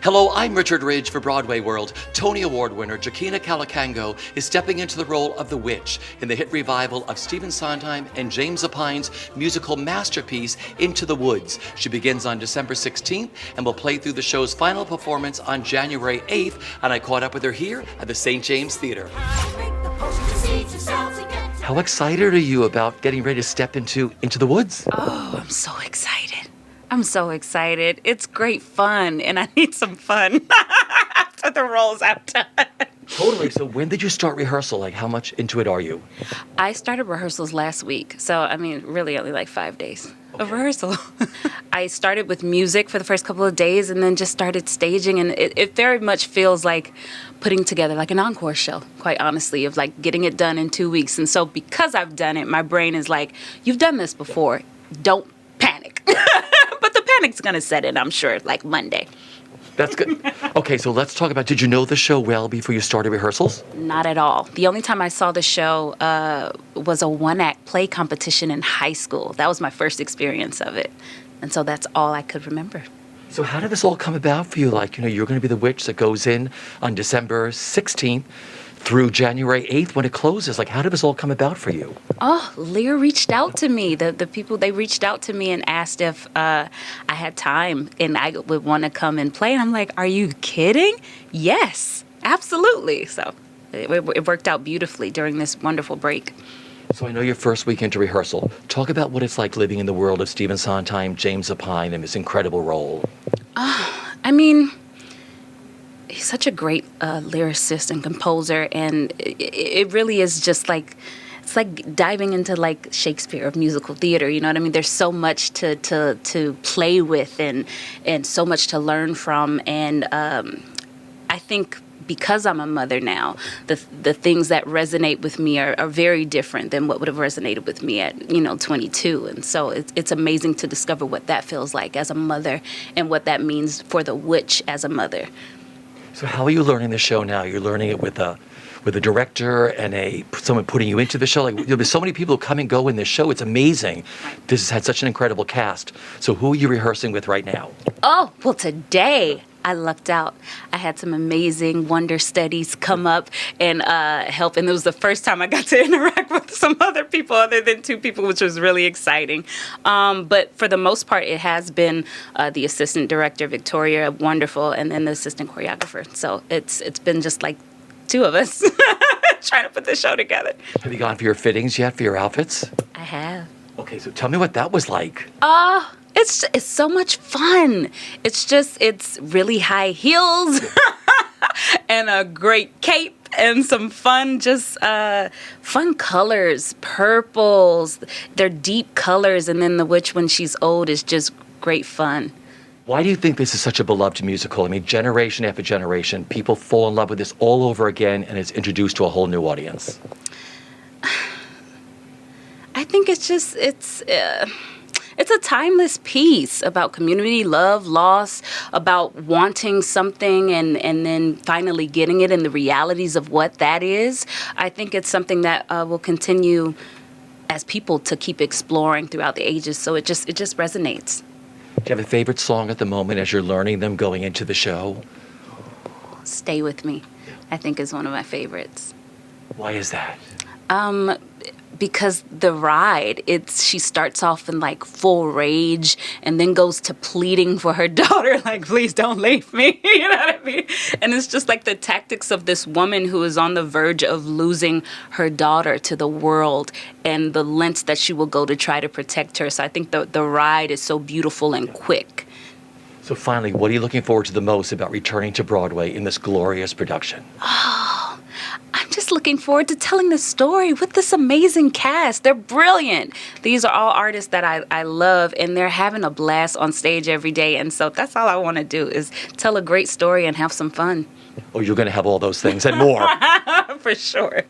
Hello, I'm Richard Ridge for BroadwayWorld. Tony Award winner Joaquina Kalukango is stepping into the role of the witch in the hit revival of Stephen Sondheim and James Apine's musical masterpiece, Into the Woods. She begins on December 16th and will play through the show's final performance on January 8th, and I caught up with her here at the St. James Theater. How excited are you about getting ready to step into the woods? Oh, I'm so excited. I'm so excited. It's great fun, and I need some fun after the roles I've done. Totally. So when did you start rehearsal? Like, how much into it are you? I started rehearsals last week, so, I mean, really only like 5 days of rehearsal. I started with music for the first couple of days and then just started staging, and it very much feels like putting together like an encore show, quite honestly, of like getting it done in 2 weeks. And so because I've done it, my brain is like, you've done this before. Don't panic. But the panic's going to set in, I'm sure, like Monday. That's good. Okay, so let's talk about, did you know the show well before you started rehearsals? Not at all. The only time I saw the show was a one-act play competition in high school. That was my first experience of it. And so that's all I could remember. So how did this all come about for you? Like, you're going to be the witch that goes in on December 16th through January 8th when it closes. Like, how did this all come about for you? Oh, Lear reached out to me. The people, they reached out to me and asked if I had time and I would want to come and play. And I'm like, are you kidding? Yes, absolutely. So it worked out beautifully during this wonderful break. So I know your first week into rehearsal. Talk about what it's like living in the world of Stephen Sondheim, James Apine, and this incredible role. I mean, he's such a great lyricist and composer, and it really is just like, it's like diving into like Shakespeare of musical theater. You know what I mean? There's so much to play with and so much to learn from, and I think because I'm a mother now, the things that resonate with me are very different than what would have resonated with me at 22. And so it's amazing to discover what that feels like as a mother and what that means for the witch as a mother. So how are you learning the show now? You're learning it with a director and someone putting you into the show. Like, there's so many people who come and go in this show. It's amazing. This has had such an incredible cast. So who are you rehearsing with right now? Oh, well, today I lucked out. I had some amazing wonder studies come up and help. And it was the first time I got to interact with some other people other than 2 people, which was really exciting. But for the most part, it has been the assistant director, Victoria, wonderful, and then the assistant choreographer. So it's been just like 2 of us trying to put this show together. Have you gone for your fittings yet, for your outfits? I have. Okay, so tell me what that was like. It's so much fun. It's really high heels and a great cape and some fun colors, purples. They're deep colors, and then the witch when she's old is just great fun. Why do you think this is such a beloved musical? I mean, generation after generation, people fall in love with this all over again, and it's introduced to a whole new audience. I think it's a timeless piece about community, love, loss, about wanting something and then finally getting it and the realities of what that is. I think it's something that will continue as people to keep exploring throughout the ages. So it just resonates. Do you have a favorite song at the moment as you're learning them going into the show? Stay With Me, I think, is one of my favorites. Why is that? Because the ride, she starts off in like full rage and then goes to pleading for her daughter, like, please don't leave me. You know what I mean? And it's just like the tactics of this woman who is on the verge of losing her daughter to the world and the lengths that she will go to try to protect her. So I think the ride is so beautiful and quick. So finally, what are you looking forward to the most about returning to Broadway in this glorious production? I'm just looking forward to telling the story with this amazing cast. They're brilliant. These are all artists that I love, and they're having a blast on stage every day. And so that's all I want to do is tell a great story and have some fun. Oh, you're going to have all those things and more. For sure.